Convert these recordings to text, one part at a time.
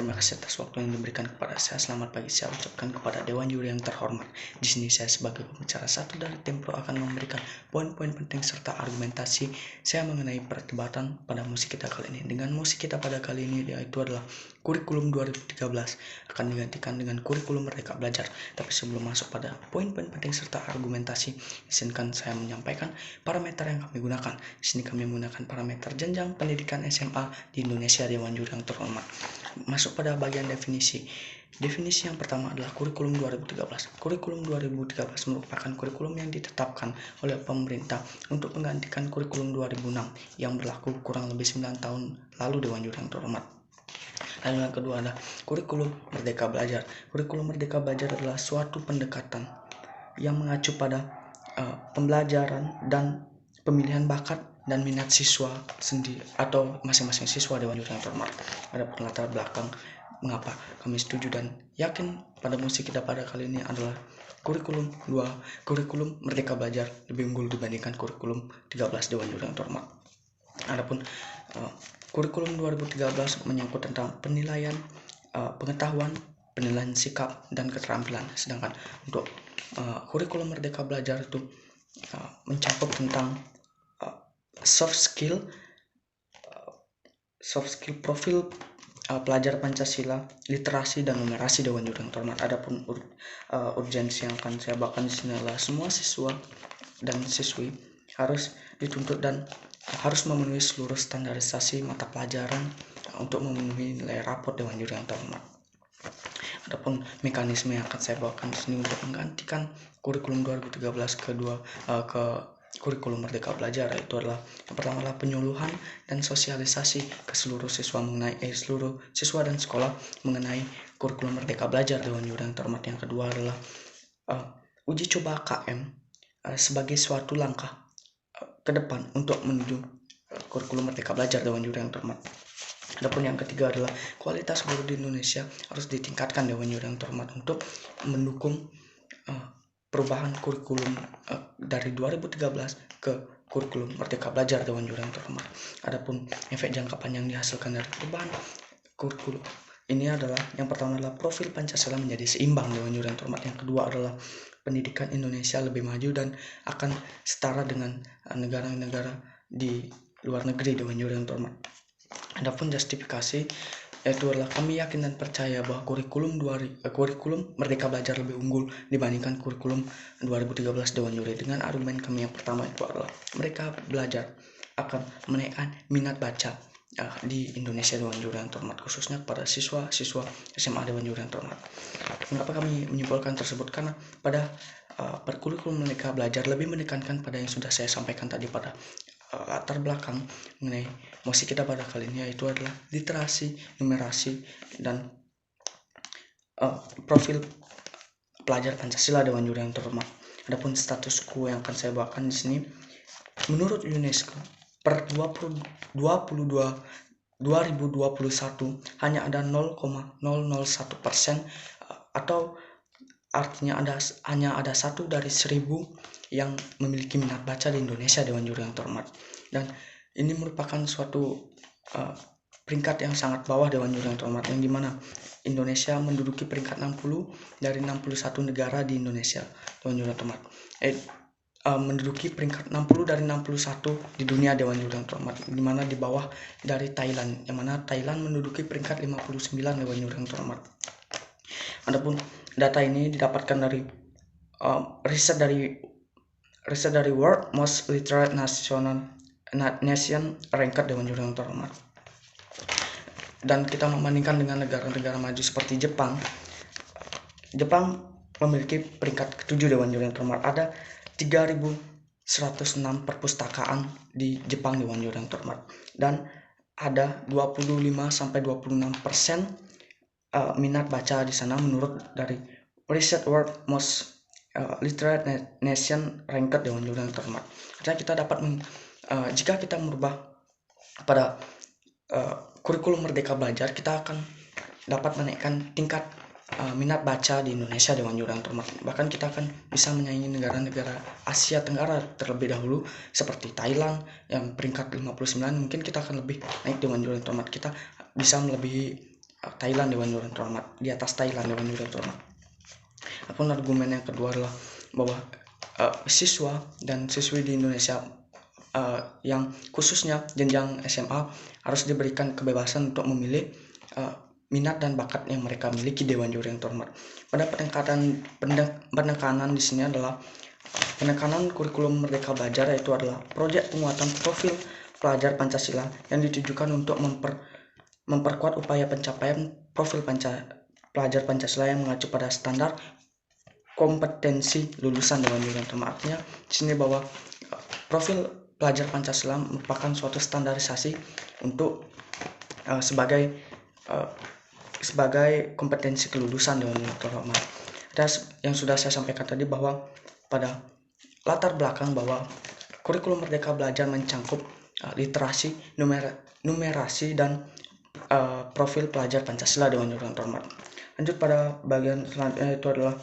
Terima kasih atas waktu yang diberikan kepada saya. Selamat pagi saya ucapkan kepada Dewan Juri yang terhormat. Di sini saya sebagai pembicara satu dari Tempro akan memberikan poin-poin penting serta argumentasi saya mengenai perdebatan pada musik kita kali ini. Dengan musik kita pada kali ini yaitu adalah kurikulum 2013 akan digantikan dengan kurikulum Merdeka Belajar. Tapi sebelum masuk pada poin-poin penting serta argumentasi, izinkan saya menyampaikan parameter yang kami gunakan. Di sini kami menggunakan parameter jenjang pendidikan SMA di Indonesia Dewan Juri yang terhormat. Masuk pada bagian definisi. Definisi yang pertama adalah kurikulum 2013. Kurikulum 2013 merupakan kurikulum yang ditetapkan oleh pemerintah untuk menggantikan kurikulum 2006 yang berlaku kurang lebih 9 tahun lalu Dewan Juri yang terhormat. Lalu yang kedua adalah kurikulum Merdeka Belajar. Kurikulum Merdeka Belajar adalah suatu pendekatan yang mengacu pada pembelajaran dan pemilihan bakat dan minat siswa sendiri atau masing-masing siswa Dewan Juri yang terhormat. Ada latar belakang mengapa kami setuju dan yakin pada musik kita pada kali ini adalah kurikulum Merdeka Belajar lebih unggul dibandingkan kurikulum 13 Dewan Juri yang terhormat. Adapun kurikulum 2013 menyangkut tentang penilaian pengetahuan, penilaian sikap dan keterampilan, sedangkan untuk kurikulum Merdeka Belajar itu mencakup tentang soft skill profil pelajar Pancasila, literasi dan numerasi Dewan Juri yang terhormat. Adapun urgensi yang akan saya bawakan di sini adalah semua siswa dan siswi harus dituntut dan harus memenuhi seluruh standarisasi mata pelajaran untuk memenuhi nilai raport Dewan Juri yang terhormat. Adapun mekanisme yang akan saya bawakan di sini untuk menggantikan kurikulum 2013 ke kurikulum Merdeka Belajar, yaitu adalah yang pertama adalah penyuluhan dan sosialisasi ke seluruh siswa seluruh siswa dan sekolah mengenai kurikulum Merdeka Belajar Dewan Juri yang terhormat. Yang kedua adalah uji coba KM sebagai suatu langkah ke depan untuk menuju kurikulum Merdeka Belajar Dewan Juri yang terhormat. Adapun yang ketiga adalah kualitas guru di Indonesia harus ditingkatkan Dewan Juri yang terhormat untuk mendukung perubahan kurikulum dari 2013 ke kurikulum Merdeka Belajar Dewan Juri yang terhormat. Adapun efek jangka panjang dihasilkan dari perubahan kurikulum ini adalah yang pertama adalah profil Pancasila menjadi seimbang Dewan Juri yang terhormat. Yang kedua adalah pendidikan Indonesia lebih maju dan akan setara dengan negara-negara di luar negeri Dewan Juri yang terhormat. Adapun justifikasi yaitu adalah kami yakin dan percaya bahwa kurikulum Merdeka Belajar lebih unggul dibandingkan kurikulum 2013 Dewan Juri dengan argumen kami yang pertama itu adalah mereka belajar akan menaikkan minat baca di Indonesia Dewan Juri yang terhormat, khususnya kepada siswa-siswa SMA Dewan Juri yang terhormat. Mengapa kami menyimpulkan tersebut? Karena pada kurikulum Merdeka Belajar lebih menekankan pada yang sudah saya sampaikan tadi pada latar belakang mengenai musik kita pada kali ini, yaitu adalah literasi, numerasi dan profil pelajar Pancasila Dewan Juri yang terhormat. Adapun status quo yang akan saya bawakan di sini, menurut UNESCO per 2021 hanya ada 0,001% atau artinya hanya ada 1 dari 1000 yang memiliki minat baca di Indonesia Dewan Juri yang terhormat, dan ini merupakan suatu peringkat yang sangat bawah Dewan Juri yang terhormat, yang dimana Indonesia menduduki peringkat 60 dari 61 negara di Indonesia Dewan Juri yang terhormat, menduduki peringkat 60 dari 61 di dunia Dewan Juri yang terhormat, dimana di bawah dari Thailand, yang mana Thailand menduduki peringkat 59 Dewan Juri yang terhormat. Adapun data ini didapatkan dari riset dari World Most Literate Nation Ranked Dewan Juri yang terhormat. Dan kita membandingkan dengan negara-negara maju seperti Jepang. Jepang memiliki peringkat ke-7 Dewan Juri yang terhormat. Ada 3.106 perpustakaan di Jepang Dewan Juri yang terhormat. Dan ada 25-26% minat baca di sana menurut dari riset World Most Literate Nation Ranked Dewan Juri yang terhormat. Artinya kita dapat jika kita merubah pada kurikulum Merdeka Belajar, kita akan dapat menaikkan tingkat minat baca di Indonesia Dewan Juri yang terhormat. Bahkan kita akan bisa menyaingi negara-negara Asia Tenggara terlebih dahulu seperti Thailand yang peringkat 59. Mungkin kita akan lebih naik Dewan Juri yang terhormat. Kita bisa melebihi Thailand Dewan Juri yang terhormat, di atas Thailand Dewan Juri yang terhormat. Adapun argumen yang kedua adalah bahwa siswa dan siswi di Indonesia yang khususnya jenjang SMA harus diberikan kebebasan untuk memilih minat dan bakat yang mereka miliki Dewan Juri yang terhormat. Pada penekanan di sini adalah penekanan kurikulum Merdeka Belajar, yaitu adalah proyek penguatan profil pelajar Pancasila yang ditujukan untuk memperkuat upaya pencapaian profil pelajar Pancasila yang mengacu pada standar kompetensi lulusan Dewan Juri yang terhormat. Artinya di sini bahwa profil pelajar Pancasila merupakan suatu standarisasi untuk sebagai kompetensi kelulusan Dewan Juri yang terhormat. Dan yang sudah saya sampaikan tadi bahwa pada latar belakang bahwa kurikulum Merdeka Belajar mencangkup literasi, numerasi, dan profil pelajar Pancasila Dewan Juri yang terhormat. Lanjut pada bagian selanjutnya, itu adalah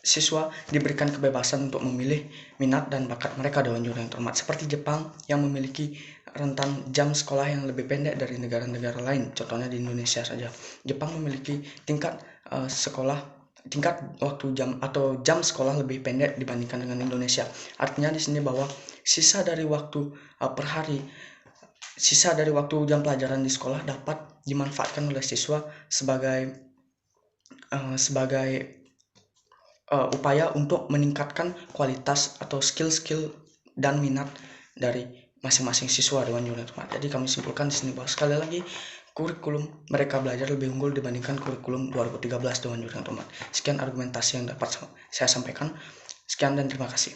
siswa diberikan kebebasan untuk memilih minat dan bakat mereka Dewan Juri yang terhormat, seperti Jepang yang memiliki rentan jam sekolah yang lebih pendek dari negara-negara lain. Contohnya di Indonesia saja, Jepang memiliki tingkat waktu jam atau jam sekolah lebih pendek dibandingkan dengan Indonesia. Artinya di sini bahwa sisa dari waktu jam pelajaran di sekolah dapat dimanfaatkan oleh siswa sebagai upaya untuk meningkatkan kualitas atau skill-skill dan minat dari masing-masing siswa Dewan Juri yang terhormat. Jadi kami simpulkan di sini bahwa sekali lagi kurikulum Merdeka Belajar lebih unggul dibandingkan kurikulum 2013 Dewan Juri yang terhormat. Sekian argumentasi yang dapat saya sampaikan. Sekian dan terima kasih.